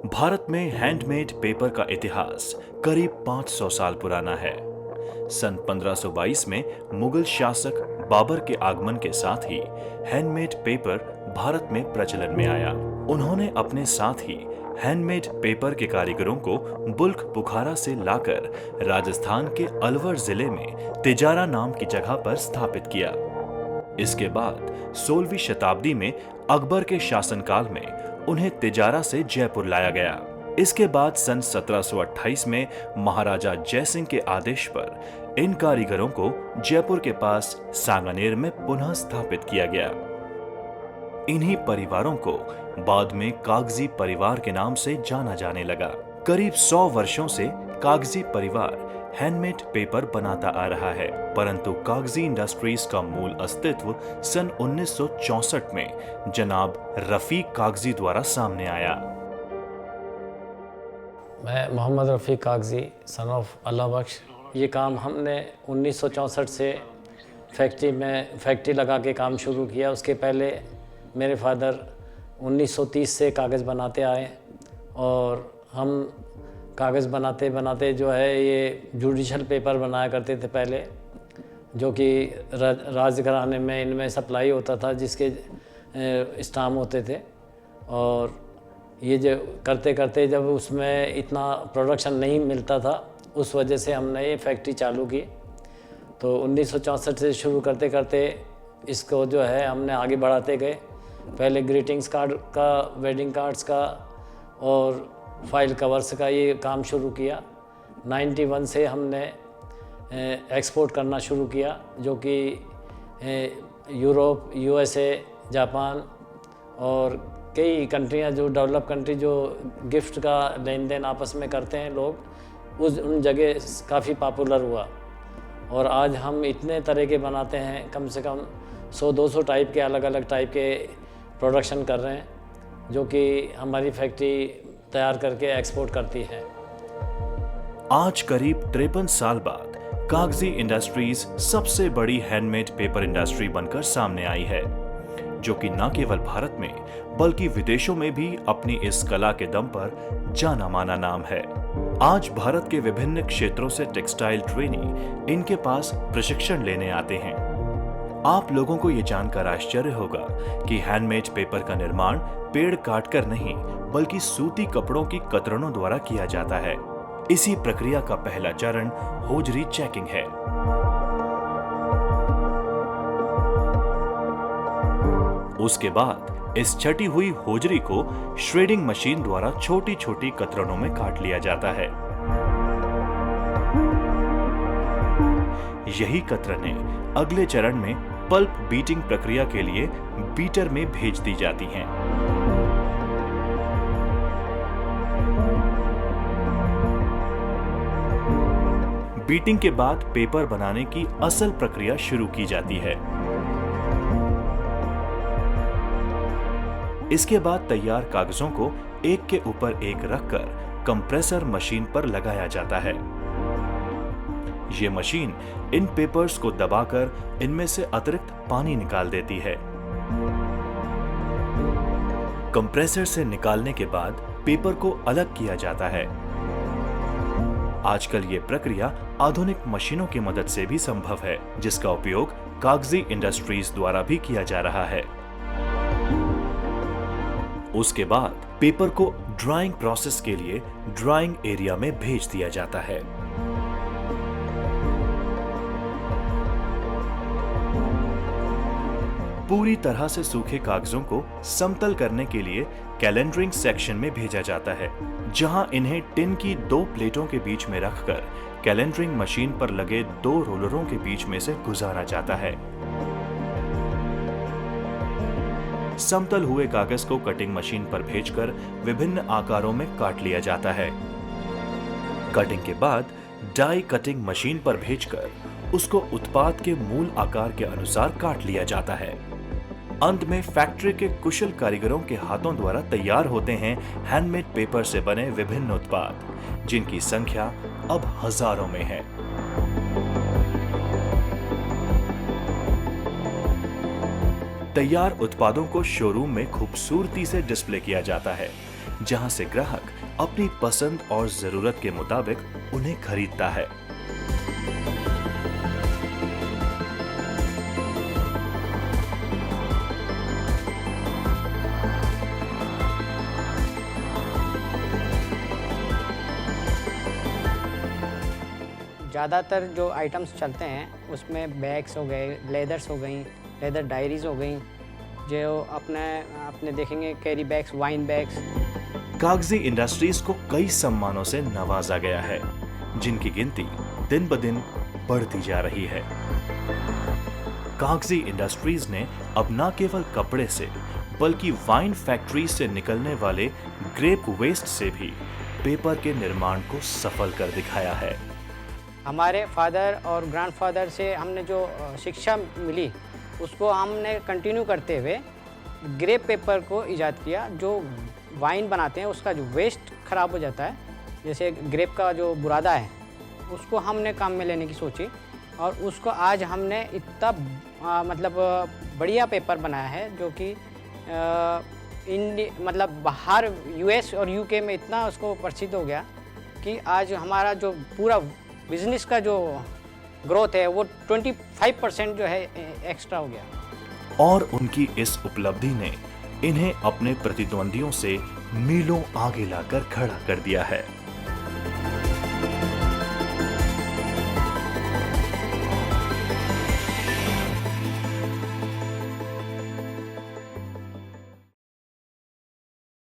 भारत में handmade paper का इतिहास करीब 500 साल पुराना है। सन 1522 में मुगल शासक बाबर के आगमन के साथ ही हैंडमेड पेपर भारत में प्रचलन में आया। उन्होंने अपने साथ ही हैंडमेड पेपर के कारीगरों को बुल्क बुखारा से लाकर राजस्थान के अलवर जिले में तिजारा नाम की जगह पर स्थापित किया। इसके बाद 16वीं शताब्दी में अकबर के शासनकाल में उन्हें तिजारा से जयपुर लाया गया। इसके बाद सन 1728 में महाराजा जयसिंह के आदेश पर इन कारीगरों को जयपुर के पास सांगानेर में पुनः स्थापित किया गया। इन्हीं परिवारों को बाद में कागजी परिवार के नाम से जाना जाने लगा। करीब 100 वर्षों से कागजी परिवार हैंडमेड पेपर बनाता आ रहा है, परंतु कागजी इंडस्ट्रीज का मूल अस्तित्व सन 1964 में जनाब रफीक कागजी द्वारा सामने आया। मैं मोहम्मद रफ़ीक कागजी सन ऑफ अल्लाह बख्श। ये काम हमने 1964 से फैक्ट्री लगा के काम शुरू किया। उसके पहले मेरे फादर 1930 से कागज़ बनाते आए और हम कागज़ बनाते बनाते जो है ये जुडिशल पेपर बनाया करते थे पहले, जो कि राजघराने में इनमें सप्लाई होता था, जिसके स्टाम्प होते थे। और ये जो करते करते जब उसमें इतना प्रोडक्शन नहीं मिलता था, उस वजह से हमने ये फैक्ट्री चालू की। तो 1964 से शुरू करते करते इसको जो है हमने आगे बढ़ाते गए। पहले ग्रीटिंग्स कार्ड का, वेडिंग कार्ड्स का और फाइल कवर्स का ये काम शुरू किया। 91 से हमने एक्सपोर्ट करना शुरू किया, जो कि यूरोप, USA, जापान और कई कंट्रियां, जो डेवलप कंट्री जो गिफ्ट का लेन देन आपस में करते हैं लोग, उन जगह काफ़ी पॉपुलर हुआ। और आज हम इतने तरह के बनाते हैं, कम से कम 100-200 टाइप के अलग अलग टाइप के प्रोडक्शन कर रहे हैं, जो कि हमारी फैक्ट्री तैयार करके एक्सपोर्ट करती है। आज करीब 53 साल बाद कागजी इंडस्ट्रीज सबसे बड़ी हैंडमेड पेपर इंडस्ट्री बनकर सामने आई है, जो कि न केवल भारत में बल्कि विदेशों में भी अपनी इस कला के दम पर जाना माना नाम है। आज भारत के विभिन्न क्षेत्रों से टेक्सटाइल ट्रेनी इनके पास प्रशिक्षण लेने आते हैं। आप लोगों को ये जानकर आश्चर्य होगा कि हैंडमेड पेपर का निर्माण पेड़ काटकर नहीं बल्कि सूती कपड़ों की कतरनों द्वारा किया जाता है। इसी प्रक्रिया का पहला चरण होजरी चेकिंग है। उसके बाद इस छटी हुई होजरी को श्रेडिंग मशीन द्वारा छोटी छोटी कतरनों में काट लिया जाता है। यही कतरनें अगले चरण में पल्प बीटिंग प्रक्रिया के लिए बीटर में भेज दी जाती हैं। बीटिंग के बाद पेपर बनाने की असल प्रक्रिया शुरू की जाती है। इसके बाद तैयार कागजों को एक के ऊपर एक रखकर कंप्रेसर मशीन पर लगाया जाता है। ये मशीन इन पेपर्स को दबाकर इनमें से अतिरिक्त पानी निकाल देती है। कंप्रेसर से निकालने के बाद पेपर को अलग किया जाता है। आजकल ये प्रक्रिया आधुनिक मशीनों की मदद से भी संभव है, जिसका उपयोग कागजी इंडस्ट्रीज द्वारा भी किया जा रहा है। उसके बाद पेपर को ड्राइंग प्रोसेस के लिए ड्राइंग एरिया में भेज दिया जाता है। पूरी तरह से सूखे कागजों को समतल करने के लिए कैलेंडरिंग सेक्शन में भेजा जाता है, जहां इन्हें टिन की 2 प्लेटों के बीच में रखकर कैलेंडरिंग मशीन पर लगे 2 रोलरों के बीच में से गुजारा जाता है। समतल हुए कागज को कटिंग मशीन पर भेजकर विभिन्न आकारों में काट लिया जाता है। कटिंग के बाद डाई कटिंग मशीन पर भेजकर उसको उत्पाद के मूल आकार के अनुसार काट लिया जाता है। अंत में फैक्ट्री के कुशल कारीगरों के हाथों द्वारा तैयार होते हैं हैंडमेड पेपर से बने विभिन्न उत्पाद, जिनकी संख्या अब हजारों में है। तैयार उत्पादों को शोरूम में खूबसूरती से डिस्प्ले किया जाता है, जहां से ग्राहक अपनी पसंद और जरूरत के मुताबिक उन्हें खरीदता है। ज़्यादातर जो आइटम्स चलते हैं उसमें बैग्स हो गए, लेदर्स हो गई, लेदर डायरीज हो गई, जो अपने देखेंगे कैरी बैग्स, वाइन बैग्स। कागजी इंडस्ट्रीज को कई सम्मानों से नवाजा गया है, जिनकी गिनती दिन ब दिन बढ़ती जा रही है। कागजी इंडस्ट्रीज ने अब न केवल कपड़े से बल्कि वाइन फैक्ट्री से निकलने वाले ग्रेप वेस्ट से भी पेपर के निर्माण को सफल कर दिखाया है। हमारे फादर और ग्रैंडफादर से हमने जो शिक्षा मिली उसको हमने कंटिन्यू करते हुए ग्रेप पेपर को इजाद किया। जो वाइन बनाते हैं उसका जो वेस्ट ख़राब हो जाता है, जैसे ग्रेप का जो बुरादा है, उसको हमने काम में लेने की सोची और उसको आज हमने इतना मतलब बढ़िया पेपर बनाया है जो कि मतलब बाहर यूएस और यूके में इतना उसको प्रसिद्ध हो गया कि आज हमारा जो पूरा बिजनेस का जो ग्रोथ है वो 25% जो है एक्स्ट्रा हो गया। और उनकी इस उपलब्धि ने इन्हें अपने प्रतिद्वंदियों से मीलों आगे लाकर खड़ा कर दिया है।